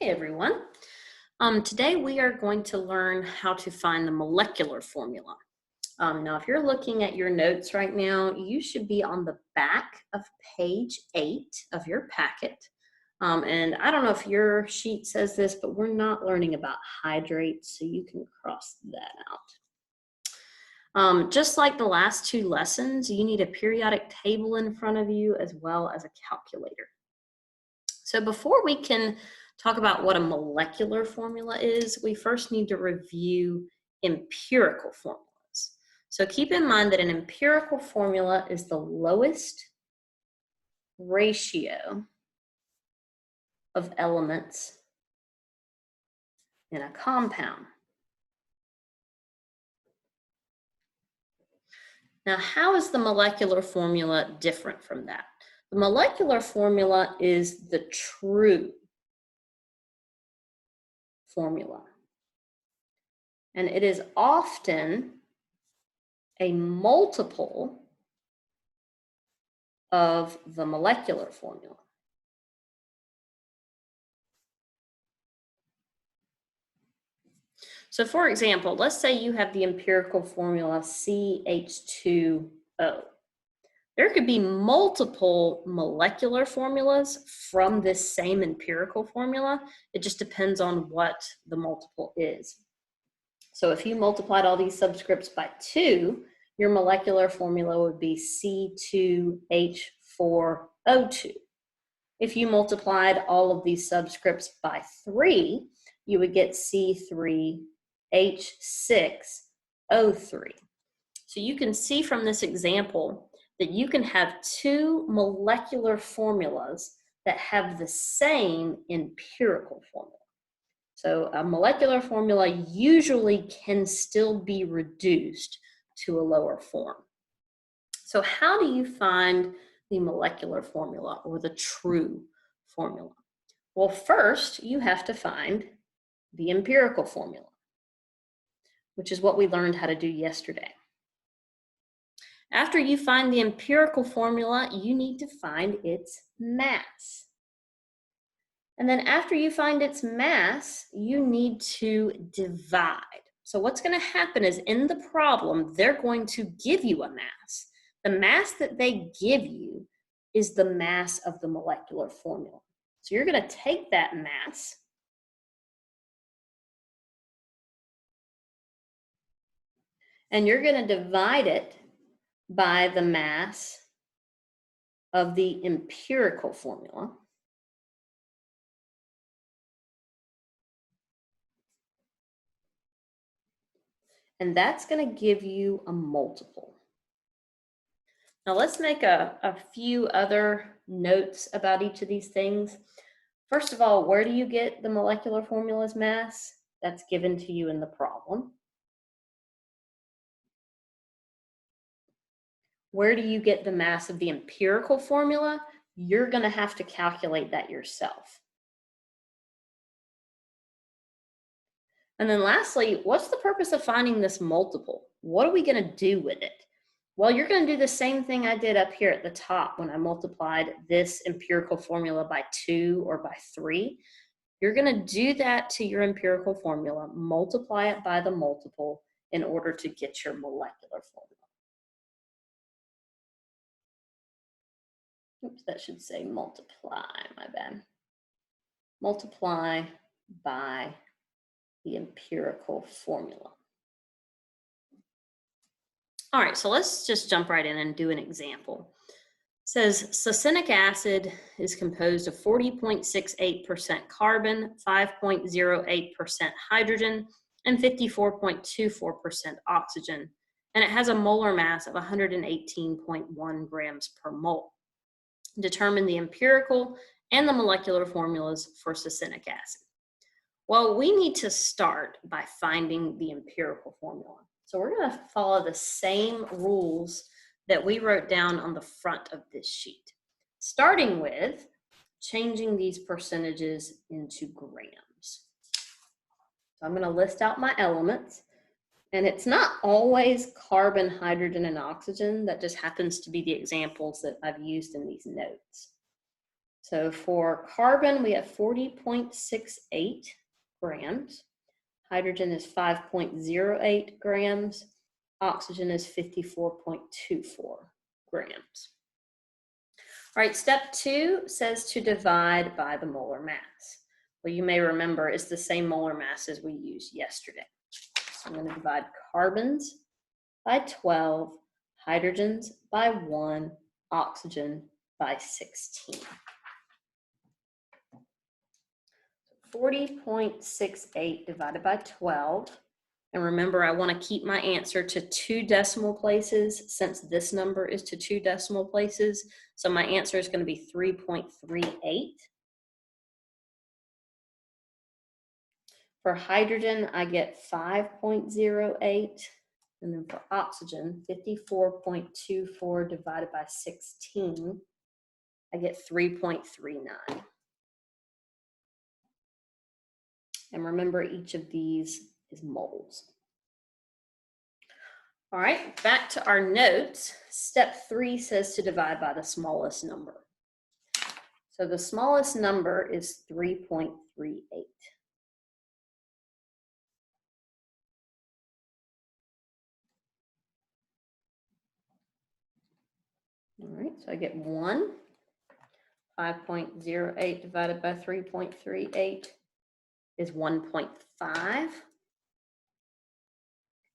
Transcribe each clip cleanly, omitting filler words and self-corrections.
Hey everyone. Today we are going to learn how to find the molecular formula. Now, if you're looking at your notes right now, you should be on the back of page 8 of your packet. And I don't know if your sheet says this, but we're not learning about hydrates, so you can cross that out. Just like the last two lessons, you need a periodic table in front of you as well as a calculator. So before we can talk about what a molecular formula is, we first need to review empirical formulas. So keep in mind that an empirical formula is the lowest ratio of elements in a compound. Now, how is the molecular formula different from that? The molecular formula is the true formula. And it is often a multiple of the molecular formula. So for example, let's say you have the empirical formula CH2O. There could be multiple molecular formulas from this same empirical formula. It just depends on what the multiple is. So if you multiplied all these subscripts by 2, your molecular formula would be C2H4O2. If you multiplied all of these subscripts by 3, you would get C3H6O3. So you can see from this example that you can have two molecular formulas that have the same empirical formula. So a molecular formula usually can still be reduced to a lower form. So how do you find the molecular formula or the true formula? Well, first you have to find the empirical formula, which is what we learned how to do yesterday. After you find the empirical formula, you need to find its mass. And then after you find its mass, you need to divide. So what's going to happen is in the problem, they're going to give you a mass. The mass that they give you is the mass of the molecular formula. So you're going to take that mass and you're going to divide it by the mass of the empirical formula. And that's going to give you a multiple. Now let's make a few other notes about each of these things. First of all, where do you get the molecular formula's mass? That's given to you in the problem. Where do you get the mass of the empirical formula? You're going to have to calculate that yourself. And then lastly, what's the purpose of finding this multiple? What are we going to do with it? Well, you're going to do the same thing I did up here at the top when I multiplied this empirical formula by 2 or by 3. You're going to do that to your empirical formula, multiply it by the multiple in order to get your molecular formula. Oops, that should say multiply, my bad. Multiply by the empirical formula. All right, so let's just jump right in and do an example. It says succinic acid is composed of 40.68% carbon, 5.08% hydrogen, and 54.24% oxygen, and it has a molar mass of 118.1 grams per mole. Determine the empirical and the molecular formulas for succinic acid. Well, we need to start by finding the empirical formula. So we're going to follow the same rules that we wrote down on the front of this sheet, starting with changing these percentages into grams. So I'm going to list out my elements, and it's not always carbon, hydrogen, and oxygen. That just happens to be the examples that I've used in these notes. So for carbon, we have 40.68 grams. Hydrogen is 5.08 grams. Oxygen is 54.24 grams. All right, step 2 says to divide by the molar mass. Well, you may remember it's the same molar mass as we used yesterday. So I'm going to divide carbons by 12, hydrogens by 1, oxygen by 16. 40.68 divided by 12. And remember, I want to keep my answer to 2 decimal places since this number is to 2 decimal places. So my answer is going to be 3.38. For hydrogen, I get 5.08. And then for oxygen, 54.24 divided by 16, I get 3.39. And remember, each of these is moles. All right, back to our notes. Step 3 says to divide by the smallest number. So the smallest number is 3.38. All right, so I get 1. 5.08 divided by 3.38 is 1.5.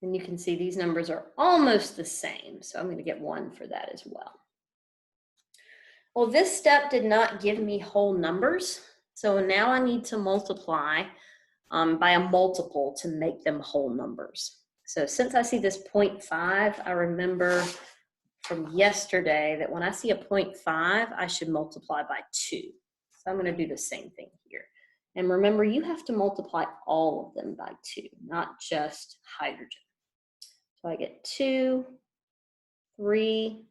And you can see these numbers are almost the same, so I'm going to get 1 for that as well. Well, this step did not give me whole numbers, so now I need to multiply by a multiple to make them whole numbers. So since I see this 0.5, I remember from yesterday that when I see a 0.5, I should multiply by 2. So I'm going to do the same thing here. And remember, you have to multiply all of them by 2, not just hydrogen. So I get 2, 3,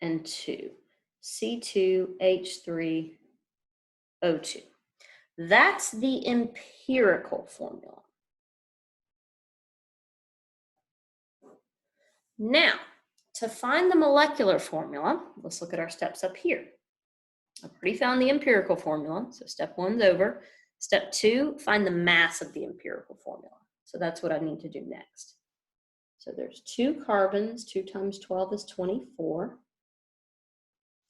and 2. C2H3O2. That's the empirical formula. Now, to find the molecular formula, let's look at our steps up here. I've already found the empirical formula, so step 1's over. Step 2, find the mass of the empirical formula. So that's what I need to do next. So there's 2 carbons, 2 times 12 is 24.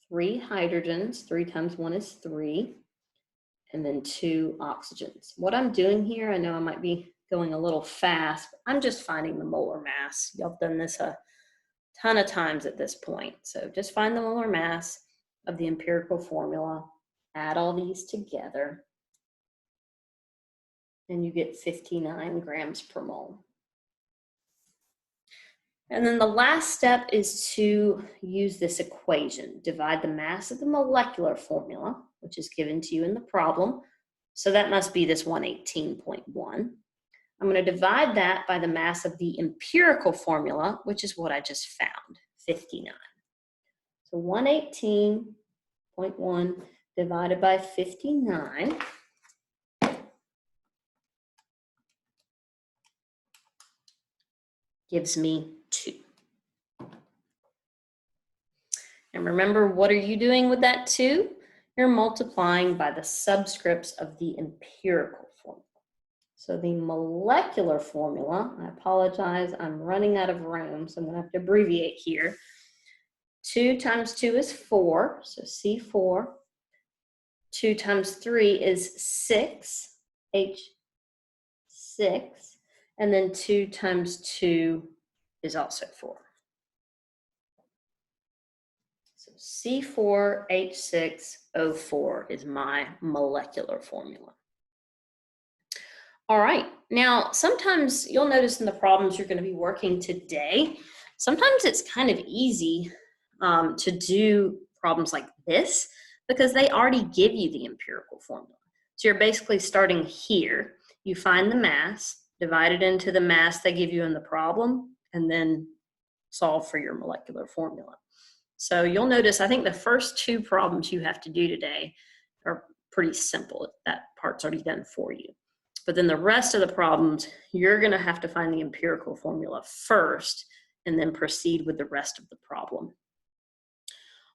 3 hydrogens, 3 times 1 is 3. And then 2 oxygens. What I'm doing here, I know I might be going a little fast, but I'm just finding the molar mass. Y'all have done this a ton of times at this point. So just find the molar mass of the empirical formula, add all these together, and you get 59 grams per mole. And then the last step is to use this equation. Divide the mass of the molecular formula, which is given to you in the problem. So that must be this 118.1. I'm going to divide that by the mass of the empirical formula, which is what I just found, 59. So 118.1 divided by 59 gives me 2. And remember, what are you doing with that 2? You're multiplying by the subscripts of the empirical formula. So the molecular formula, I apologize, I'm running out of room, so I'm going to have to abbreviate here. 2 times 2 is 4, so C4. 2 times 3 is 6, H6. And then 2 times 2 is also 4. So C4H6O4 is my molecular formula. All right, now sometimes you'll notice in the problems you're going to be working today, sometimes it's kind of easy to do problems like this because they already give you the empirical formula. So you're basically starting here. You find the mass, divide it into the mass they give you in the problem, and then solve for your molecular formula. So you'll notice, I think the first 2 problems you have to do today are pretty simple. That part's already done for you. But then the rest of the problems, you're going to have to find the empirical formula first and then proceed with the rest of the problem.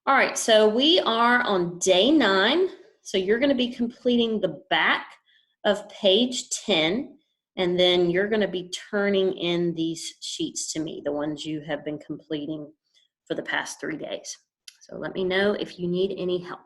All right, so we are on day 9. So you're going to be completing the back of page 10, and then you're going to be turning in these sheets to me, the ones you have been completing for the past 3 days. So let me know if you need any help.